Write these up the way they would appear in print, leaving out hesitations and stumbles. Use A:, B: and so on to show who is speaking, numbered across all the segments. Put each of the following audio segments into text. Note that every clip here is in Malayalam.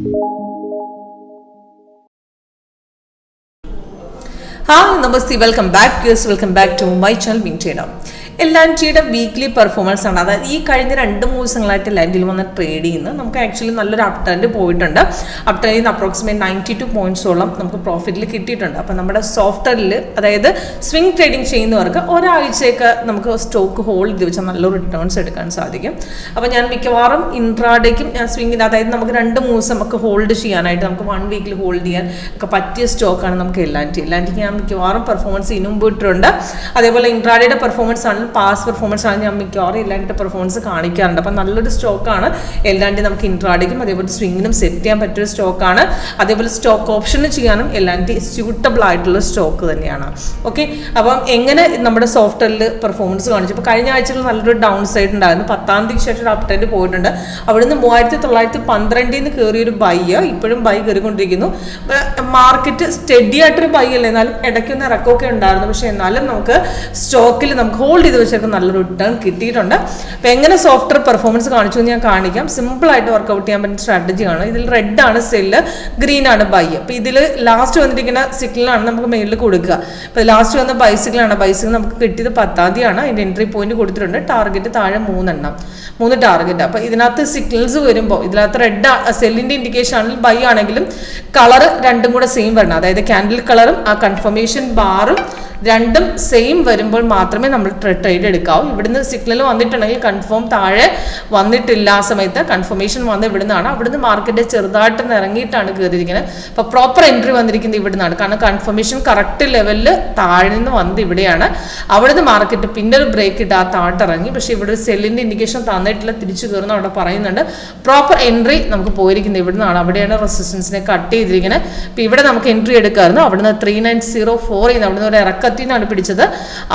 A: Hi, Namaste, welcome back to my channel Wing Trader. L&Tയുടെ വീക്ക്ലി പെർഫോമൻസ് ആണ്. അതായത് ഈ കഴിഞ്ഞ 2-3 ദിവസങ്ങളായിട്ട് L&Tയിൽ വന്ന് ട്രേഡ് ചെയ്യുന്നത് നമുക്ക് ആക്ച്വലി നല്ലൊരു അപ് ട്രെൻഡ് പോയിട്ടുണ്ട്. അപ് ട്രെൻഡിൽ നിന്ന് അപ്രോക്സിമേറ്റ് 92 പോയിന്റ്സോളം നമുക്ക് പ്രോഫിറ്റിൽ കിട്ടിയിട്ടുണ്ട്. അപ്പോൾ നമ്മുടെ സോഫ്റ്റ്വെയറിൽ അതായത് സ്വിംഗ് ട്രേഡിംഗ് ചെയ്യുന്നവർക്ക് ഒരാഴ്ചയൊക്കെ നമുക്ക് സ്റ്റോക്ക് ഹോൾഡ് ചെയ്ത് വെച്ചാൽ നല്ല റിട്ടേൺസ് എടുക്കാൻ സാധിക്കും. അപ്പോൾ ഞാൻ മിക്കവാറും ഇൻട്രാഡേക്കും ഞാൻ സ്വിങ്ങിന് അതായത് നമുക്ക് 2-3 ദിവസം ഒക്കെ ഹോൾഡ് ചെയ്യാനായിട്ട് നമുക്ക് 1 വീക്കിൽ ഹോൾഡ് ചെയ്യാൻ ഒക്കെ പറ്റിയ സ്റ്റോക്കാണ് നമുക്ക് L&T. ഞാൻ മിക്കവാറും പെർഫോമൻസ് ഇതിനു മുമ്പ് ഇട്ടിട്ടുണ്ട്. അതേപോലെ ഇൻട്രാഡേയുടെ പെർഫോമൻസ് ആണ് പാസ് പെർഫോമൻസ് ആണ് ഞാൻ മിക്കവാറും L&T പെർഫോമൻസ് കാണിക്കാറുണ്ട്. അപ്പം നല്ലൊരു സ്റ്റോക്കാണ് L&T. നമുക്ക് ഇൻട്രാഡേക്കും അതേപോലെ സ്വിങ്ങിനും സെറ്റ് ചെയ്യാൻ പറ്റിയൊരു സ്റ്റോക്കാണ്. അതേപോലെ സ്റ്റോക്ക് ഓപ്ഷന് ചെയ്യാനും L&T സ്യൂട്ടബിൾ ആയിട്ടുള്ള സ്റ്റോക്ക് തന്നെയാണ്. ഓക്കെ, അപ്പം എങ്ങനെ നമ്മുടെ സോഫ്റ്റ്വെയറിൽ പെർഫോമൻസ് കാണിച്ചു? ഇപ്പോൾ കഴിഞ്ഞ ആഴ്ചയിൽ നല്ലൊരു ഡൗൺ സൈഡ് ഉണ്ടായിരുന്നു. 10-ാം തീയതിക്ക് ശേഷം ഒരു അപ് ട്രെൻഡ് പോയിട്ടുണ്ട്. അവിടുന്ന് 3912 കയറിയൊരു ബൈ ഇപ്പോഴും ബൈ കയറിക്കൊണ്ടിരിക്കുന്നു. മാർക്കറ്റ് സ്റ്റഡി ആയിട്ടൊരു ബൈ അല്ലേ, എന്നാലും ഇടയ്ക്കൊന്ന് ഇറക്കമൊക്കെ ഉണ്ടായിരുന്നു. പക്ഷേ എന്നാലും നമുക്ക് സ്റ്റോക്കിൽ നമുക്ക് ഹോൾഡ് ചെയ്ത് വെച്ചൊക്കെ നല്ലൊരു റിട്ടേൺ കിട്ടിയിട്ടുണ്ട്. അപ്പോൾ എങ്ങനെ സോഫ്റ്റ്വെയർ പെർഫോമൻസ് കാണിച്ചു എന്ന് ഞാൻ കാണിക്കാം. സിമ്പിളായിട്ട് വർക്കൗട്ട് ചെയ്യാൻ പറ്റുന്ന സ്ട്രാറ്റജിയാണ്. ഇതിൽ റെഡ് ആണ് സെല്ല്, ഗ്രീൻ ആണ് ബൈ. അപ്പോൾ ഇതിൽ ലാസ്റ്റ് വന്നിരിക്കുന്ന സിഗ്നലാണ് നമുക്ക് മെയിലിൽ കൊടുക്കുക. അപ്പോൾ ലാസ്റ്റ് വന്ന ബൈസിക്കിളാണ്. ബൈസിക്കിൾ നമുക്ക് കിട്ടിയത് 10-ാം തീയതിയാണ്. അതിൻ്റെ എൻട്രി പോയിന്റ് കൊടുത്തിട്ടുണ്ട്. ടാർഗറ്റ് താഴെ 3 ടാർഗറ്റ്. അപ്പോൾ ഇതിനകത്ത് സിഗ്നൽസ് വരുമ്പോൾ ഇതിനകത്ത് റെഡ് സെല്ലിൻ്റെ ഇൻഡിക്കേഷൻ ആണെങ്കിൽ ബൈ ആണെങ്കിലും കളർ രണ്ടും കൂടെ സെയിം വരണം. അതായത് ക്യാൻഡിൽ കളറും ആ കൺഫർമേഷൻ ബാറും രണ്ടും സെയിം വരുമ്പോൾ മാത്രമേ നമ്മൾ ട്രേഡ് എടുക്കാവൂ. ഇവിടുന്ന് സിഗ്നൽ വന്നിട്ടുണ്ടെങ്കിൽ കൺഫേം താഴെ വന്നിട്ടില്ല. ആ സമയത്ത് കൺഫർമേഷൻ വന്ന് ഇവിടുന്നാണ്. അവിടുന്ന് മാർക്കറ്റ് ചെറുതായിട്ട് ഇറങ്ങിയിട്ടാണ് കയറിയിരിക്കുന്നത്. അപ്പോൾ പ്രോപ്പർ എൻട്രി വന്നിരിക്കുന്നത് ഇവിടുന്നാണ്. കാരണം കൺഫർമേഷൻ കറക്റ്റ് ലെവലിൽ താഴെ നിന്ന് വന്നത് ഇവിടെയാണ്. അവിടുന്ന് മാർക്കറ്റ് പിന്നെ ഒരു ബ്രേക്ക് ഇട്ട് ആ താട്ടിറങ്ങി. പക്ഷേ ഇവിടെ ഒരു സെല്ലിൻ്റെ ഇൻഡിക്കേഷൻ തന്നിട്ടില്ല, തിരിച്ചു കയറുന്ന അവിടെ പറയുന്നുണ്ട്. പ്രോപ്പർ എൻട്രി നമുക്ക് പോയിരിക്കുന്നത് ഇവിടുന്നാണ്. അവിടെയാണ് റെസിസ്റ്റൻസിനെ കട്ട് ചെയ്തിരിക്കുന്നത്. അപ്പോൾ ഇവിടെ നമുക്ക് എൻട്രി എടുക്കാമായിരുന്നു. അവിടുന്ന് 3904 അവിടുന്ന് ഒരു ഇറക്കത്തിനാണ് പിടിച്ചത്.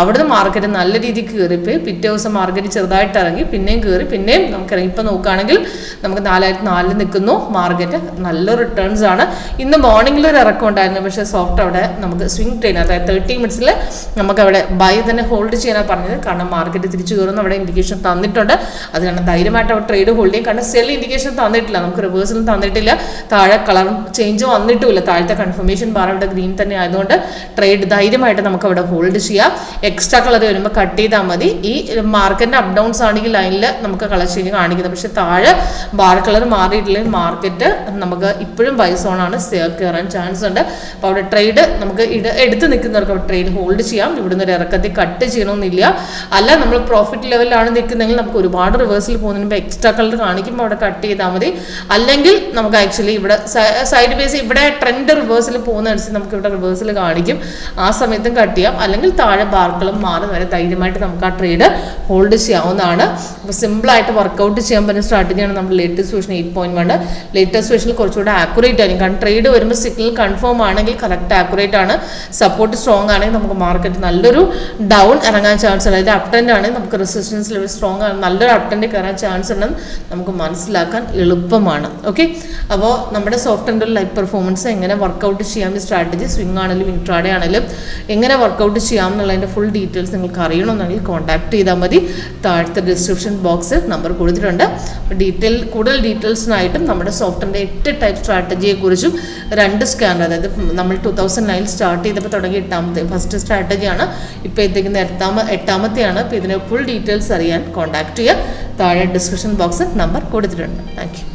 A: അവിടുന്ന് മാർക്കറ്റ് നല്ല രീതിക്ക് കയറിപ്പോയി. പിറ്റേ ദിവസം മാർക്കറ്റ് ചെറുതായിട്ട് ഇറങ്ങി, പിന്നെയും കയറി, പിന്നെയും നമുക്ക് ഇറങ്ങി. ഇപ്പം നോക്കുകയാണെങ്കിൽ നമുക്ക് 4004 നിൽക്കുന്നു. മാർക്കറ്റ് നല്ല റിട്ടേൺസ് ആണ്. ഇന്ന് മോർണിംഗിൽ ഒരു ഇറക്കം ഉണ്ടായിരുന്നു. പക്ഷേ സോഫ്റ്റ് അവിടെ നമുക്ക് സ്വിംഗ് ട്രെയിൻ അതായത് 30 മിനിറ്റ്സിൽ നമുക്ക് അവിടെ ബൈ തന്നെ ഹോൾഡ് ചെയ്യാനാണ് പറഞ്ഞത്. കാരണം മാർക്കറ്റ് തിരിച്ചു കയറുന്ന അവിടെ ഇൻഡിക്കേഷൻ തന്നിട്ടുണ്ട്. അത് കാരണം ധൈര്യമായിട്ട് അവിടെ ട്രേഡ് ഹോൾഡ് ചെയ്യും. കാരണം സെൽ ഇൻഡിക്കേഷൻ തന്നിട്ടില്ല, നമുക്ക് റിവേഴ്സലും തന്നിട്ടില്ല, താഴെ കളർ ചേഞ്ച് വന്നിട്ടുമില്ല. താഴത്തെ കൺഫർമേഷൻ ബാർ അവിടെ ഗ്രീൻ തന്നെ ആയതുകൊണ്ട് ട്രേഡ് ധൈര്യമായിട്ട് നമുക്ക് അവിടെ ഹോൾഡ് ചെയ്യാം. എക്സ്ട്രാ കളർ വരുമ്പോൾ കട്ട് ചെയ്താൽ മതി. ഈ മാർക്കറ്റിന്റെ അപ്പ് ഡൗൺസ് ആണെങ്കിൽ ലൈനിൽ നമുക്ക് കളർ ചേഞ്ച് കാണിക്കുന്നത്. പക്ഷെ താഴെ ബാർ കളർ മാറിയിട്ടില്ലെങ്കിൽ മാർക്കറ്റ് നമുക്ക് ഇപ്പോഴും ബൈ സോണാണ്, കയറാൻ ചാൻസ് ഉണ്ട്. അപ്പോൾ അവിടെ ട്രേഡ് നമുക്ക് എടുത്ത് നിൽക്കുന്നവർക്ക് അവിടെ ട്രേഡ് ഹോൾഡ് ചെയ്യാം. ഇവിടുന്ന് ഒരു ഇറക്കത്തിൽ കട്ട് ചെയ്യണമെന്നില്ല. അല്ല നമ്മൾ പ്രോഫിറ്റ് ലെവലിലാണ് നിൽക്കുന്നതെങ്കിൽ നമുക്ക് ഒരുപാട് റിവേഴ്സിൽ പോകുന്നതിന് എക്സ്ട്രാ കളർ കാണിക്കുമ്പോൾ അവിടെ കട്ട് ചെയ്താൽ മതി. അല്ലെങ്കിൽ നമുക്ക് ആക്ച്വലി ഇവിടെ സൈഡ് ബേസ് ഇവിടെ ട്രെൻഡ് റിവേഴ്സിൽ പോകുന്നതനുസരിച്ച് നമുക്ക് ഇവിടെ റിവേഴ്സിൽ കാണിക്കും. ആ സമയത്തും കട്ട് ചെയ്യാം. അല്ലെങ്കിൽ താഴെ ബാർക്കളും മാറി വരെ ധൈര്യമായിട്ട് നമുക്ക് ആ ട്രേഡ് ഹോൾഡ് ചെയ്യാവുന്നതാണ്. അപ്പോൾ സിമ്പിളായിട്ട് വർക്കൗട്ട് ചെയ്യാൻ പറ്റുന്ന സ്ട്രാറ്റജിയാണ് നമ്മുടെ ലേറ്റസ്റ്റ് വേർഷൻ 8.1. ലേറ്റസ്റ്റ് വേർഷനിൽ കുറച്ചുകൂടെ ആക്യുറേറ്റ് ആയിരിക്കും. കാരണം ട്രേഡ് വരുമ്പോൾ സിഗ്നൽ കൺഫേം ആണെങ്കിൽ കറക്റ്റ് ആക്യുറേറ്റ് ആണ്. സപ്പോർട്ട് സ്ട്രോങ് ആണെങ്കിൽ നമുക്ക് മാർക്കറ്റ് നല്ലൊരു ഡൗൺ ഇറങ്ങാൻ ചാൻസ് ഉണ്ട്. അതായത് അപ് ട്രെൻഡ് ആണെങ്കിൽ നമുക്ക് റെസിസ്റ്റൻസ് ലെവൽ സ്ട്രോങ് ആണ്, നല്ലൊരു അപ് ട്രെൻഡ് കയറാൻ ചാൻസ് ഉണ്ടെന്ന് നമുക്ക് മനസ്സിലാക്കാൻ എളുപ്പമാണ്. ഓക്കെ, അപ്പോൾ നമ്മുടെ സോഫ്റ്റ്വെയറിൻ്റെ ലൈവ് പെർഫോമൻസ് എങ്ങനെ വർക്കൗട്ട് ചെയ്യാം, സ്ട്രാറ്റജി സ്വിംഗ് ആണെങ്കിലും ഇൻട്രാഡേ ആണെങ്കിലും എങ്ങനെ വർക്കൗട്ട് ചെയ്യാം എന്നുള്ളതിൻ്റെ ഫുൾ ഡീറ്റെയിൽസ് നിങ്ങൾക്ക് അറിയണമെന്നുണ്ടെങ്കിൽ കോൺടാക്ട് ചെയ്താൽ മതി. താഴത്തെ ഡിസ്ക്രിപ്ഷൻ ബോക്സിൽ നമ്പർ കൊടുത്തിട്ടുണ്ട്. കൂടുതൽ ഡീറ്റെയിൽസിനായിട്ടും നമ്മുടെ സോഫ്റ്റ്വെയറിൻ്റെ 8 ടൈപ്പ് സ്ട്രാറ്റജിയെക്കുറിച്ചും 2 സ്കാനർ അതായത് നമ്മൾ 2009 സ്റ്റാർട്ട് ചെയ്തപ്പോൾ തുടങ്ങിയ 8ാമത്തെ ഫസ്റ്റ് സ്ട്രാറ്റജിയാണ്. ഇപ്പോൾ എത്തിക്കുന്ന 8ാമത്തെയാണ്. അപ്പോൾ ഇതിന് ഫുൾ ഡീറ്റെയിൽസ് അറിയാൻ കോൺടാക്ട് ചെയ്യുക. താഴെ ഡിസ്ക്രിപ്ഷൻ ബോക്സിൽ നമ്പർ കൊടുത്തിട്ടുണ്ട്. Thank you.